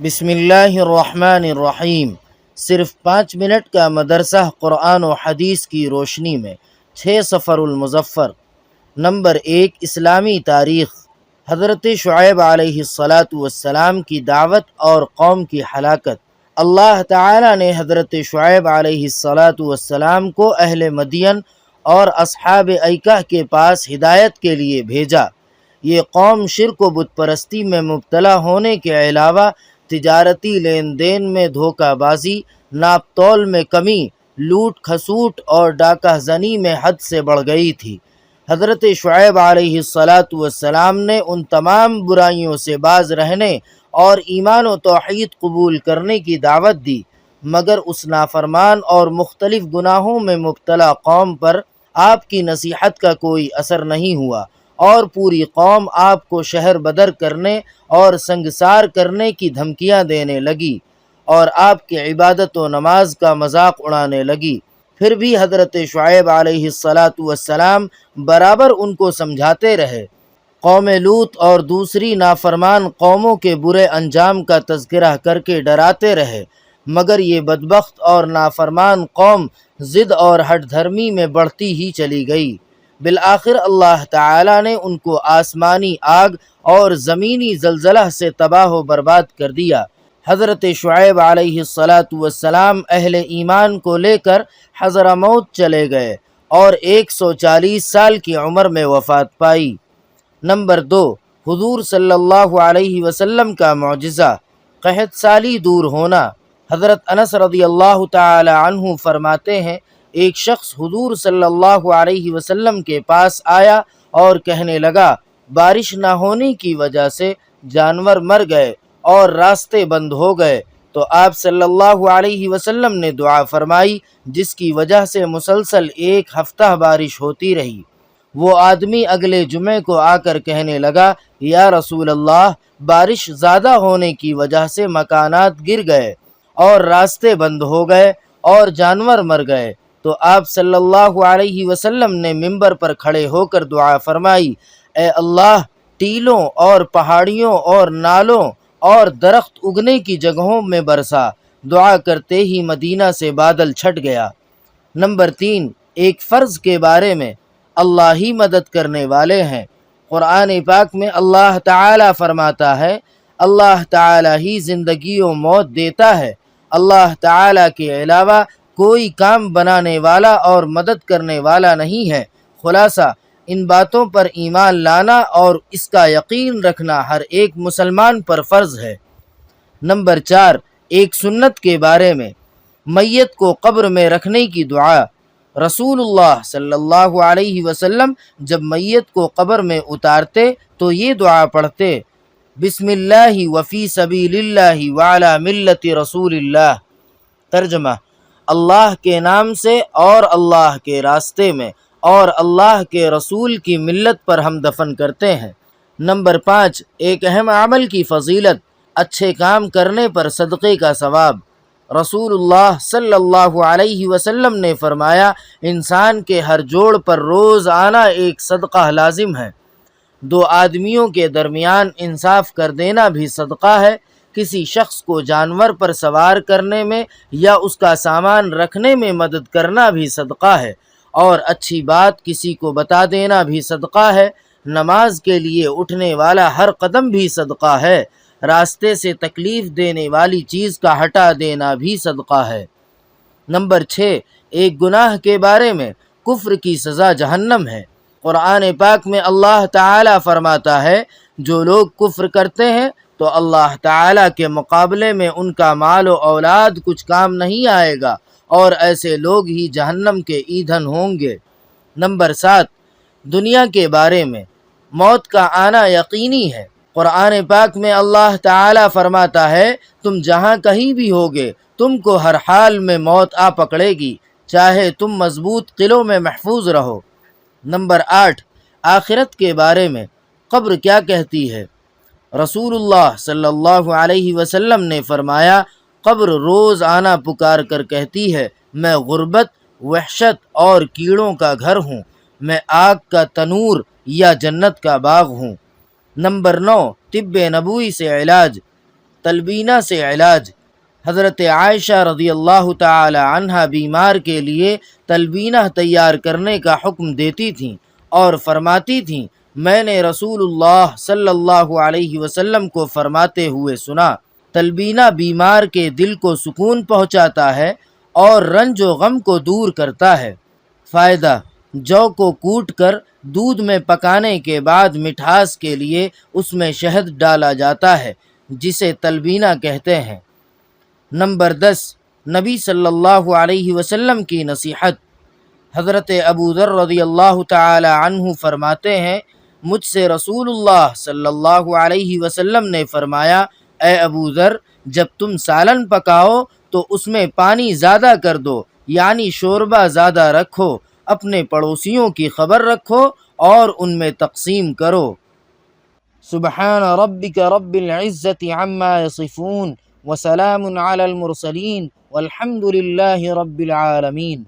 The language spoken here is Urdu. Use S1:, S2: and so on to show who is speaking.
S1: بسم اللہ الرحمن الرحیم۔ صرف 5 منٹ کا مدرسہ قرآن و حدیث کی روشنی میں 6 سفر المظفر۔ نمبر 1، اسلامی تاریخ۔ حضرت شعیب علیہ السلام کی دعوت اور قوم کی ہلاکت۔ اللہ تعالی نے حضرت شعیب علیہ السلام کو اہل مدین اور اصحاب ایکہ کے پاس ہدایت کے لیے بھیجا۔ یہ قوم شرک و بت پرستی میں مبتلا ہونے کے علاوہ تجارتی لین دین میں دھوکہ بازی، ناپ تول میں کمی، لوٹ کھسوٹ اور ڈاکہ زنی میں حد سے بڑھ گئی تھی۔ حضرت شعیب علیہ السلام نے ان تمام برائیوں سے باز رہنے اور ایمان و توحید قبول کرنے کی دعوت دی، مگر اس نافرمان اور مختلف گناہوں میں مبتلا قوم پر آپ کی نصیحت کا کوئی اثر نہیں ہوا، اور پوری قوم آپ کو شہر بدر کرنے اور سنگسار کرنے کی دھمکیاں دینے لگی اور آپ کی عبادت و نماز کا مذاق اڑانے لگی۔ پھر بھی حضرت شعیب علیہ السلام برابر ان کو سمجھاتے رہے۔ قوم لوط اور دوسری نافرمان قوموں کے برے انجام کا تذکرہ کر کے ڈراتے رہے، مگر یہ بدبخت اور نافرمان قوم ضد اور ہٹ دھرمی میں بڑھتی ہی چلی گئی۔ بالآخر اللہ تعالی نے ان کو آسمانی آگ اور زمینی زلزلہ سے تباہ و برباد کر دیا۔ حضرت شعیب علیہ السلام اہل ایمان کو لے کر حضرموت چلے گئے اور 140 سال کی عمر میں وفات پائی۔ نمبر 2، حضور صلی اللہ علیہ وسلم کا معجزہ، قحط سالی دور ہونا۔ حضرت انس رضی اللہ تعالی عنہ فرماتے ہیں، ایک شخص حضور صلی اللہ علیہ وسلم کے پاس آیا اور کہنے لگا، بارش نہ ہونے کی وجہ سے جانور مر گئے اور راستے بند ہو گئے، تو آپ صلی اللہ علیہ وسلم نے دعا فرمائی، جس کی وجہ سے مسلسل 1 ہفتہ بارش ہوتی رہی۔ وہ آدمی اگلے جمعے کو آ کر کہنے لگا، یا رسول اللہ، بارش زیادہ ہونے کی وجہ سے مکانات گر گئے اور راستے بند ہو گئے اور جانور مر گئے، تو آپ صلی اللہ علیہ وسلم نے ممبر پر کھڑے ہو کر دعا فرمائی، اے اللہ، ٹیلوں اور پہاڑیوں اور نالوں اور درخت اگنے کی جگہوں میں برسا۔ دعا کرتے ہی مدینہ سے بادل چھٹ گیا۔ نمبر 3، ایک فرض کے بارے میں، اللہ ہی مدد کرنے والے ہیں۔ قرآن پاک میں اللہ تعالی فرماتا ہے، اللہ تعالی ہی زندگی و موت دیتا ہے، اللہ تعالی کے علاوہ کوئی کام بنانے والا اور مدد کرنے والا نہیں ہے۔ خلاصہ، ان باتوں پر ایمان لانا اور اس کا یقین رکھنا ہر ایک مسلمان پر فرض ہے۔ نمبر 4، ایک سنت کے بارے میں، میت کو قبر میں رکھنے کی دعا۔ رسول اللہ صلی اللہ علیہ وسلم جب میت کو قبر میں اتارتے تو یہ دعا پڑھتے، بسم اللہ وفی سبیل اللہ وعلی ملت رسول اللہ۔ ترجمہ، اللہ کے نام سے اور اللہ کے راستے میں اور اللہ کے رسول کی ملت پر ہم دفن کرتے ہیں۔ نمبر 5، ایک اہم عمل کی فضیلت، اچھے کام کرنے پر صدقے کا ثواب۔ رسول اللہ صلی اللہ علیہ وسلم نے فرمایا، انسان کے ہر جوڑ پر روز آنا ایک صدقہ لازم ہے۔ 2 آدمیوں کے درمیان انصاف کر دینا بھی صدقہ ہے۔ کسی شخص کو جانور پر سوار کرنے میں یا اس کا سامان رکھنے میں مدد کرنا بھی صدقہ ہے، اور اچھی بات کسی کو بتا دینا بھی صدقہ ہے۔ نماز کے لیے اٹھنے والا ہر قدم بھی صدقہ ہے۔ راستے سے تکلیف دینے والی چیز کا ہٹا دینا بھی صدقہ ہے۔ نمبر 6، ایک گناہ کے بارے میں، کفر کی سزا جہنم ہے۔ قرآن پاک میں اللہ تعالی فرماتا ہے، جو لوگ کفر کرتے ہیں تو اللہ تعالی کے مقابلے میں ان کا مال و اولاد کچھ کام نہیں آئے گا، اور ایسے لوگ ہی جہنم کے ایندھن ہوں گے۔ نمبر 7، دنیا کے بارے میں، موت کا آنا یقینی ہے۔ قرآن پاک میں اللہ تعالی فرماتا ہے، تم جہاں کہیں بھی ہوگے، تم کو ہر حال میں موت آ پکڑے گی، چاہے تم مضبوط قلعوں میں محفوظ رہو۔ نمبر 8، آخرت کے بارے میں، قبر کیا کہتی ہے۔ رسول اللہ صلی اللہ علیہ وسلم نے فرمایا، قبر روز آنا پکار کر کہتی ہے، میں غربت، وحشت اور کیڑوں کا گھر ہوں، میں آگ کا تنور یا جنت کا باغ ہوں۔ نمبر 9، طب نبوی سے علاج۔ تلبینہ سے علاج۔ حضرت عائشہ رضی اللہ تعالی عنہا بیمار کے لیے تلبینہ تیار کرنے کا حکم دیتی تھیں اور فرماتی تھیں، میں نے رسول اللہ صلی اللہ علیہ وسلم کو فرماتے ہوئے سنا، تلبینہ بیمار کے دل کو سکون پہنچاتا ہے اور رنج و غم کو دور کرتا ہے۔ فائدہ: جو کو کوٹ کر دودھ میں پکانے کے بعد مٹھاس کے لیے اس میں شہد ڈالا جاتا ہے، جسے تلبینہ کہتے ہیں۔ نمبر 10، نبی صلی اللہ علیہ وسلم کی نصیحت۔ حضرت ابو ذر رضی اللہ تعالی عنہ فرماتے ہیں، مجھ سے رسول اللہ صلی اللہ علیہ وسلم نے فرمایا، اے ابو ذر، جب تم سالن پکاؤ تو اس میں پانی زیادہ کر دو، یعنی شوربہ زیادہ رکھو، اپنے پڑوسیوں کی خبر رکھو اور ان میں تقسیم کرو۔ سبحان ربک رب العزت عما یصفون وسلام علی المرسلین والحمد للہ رب العالمین۔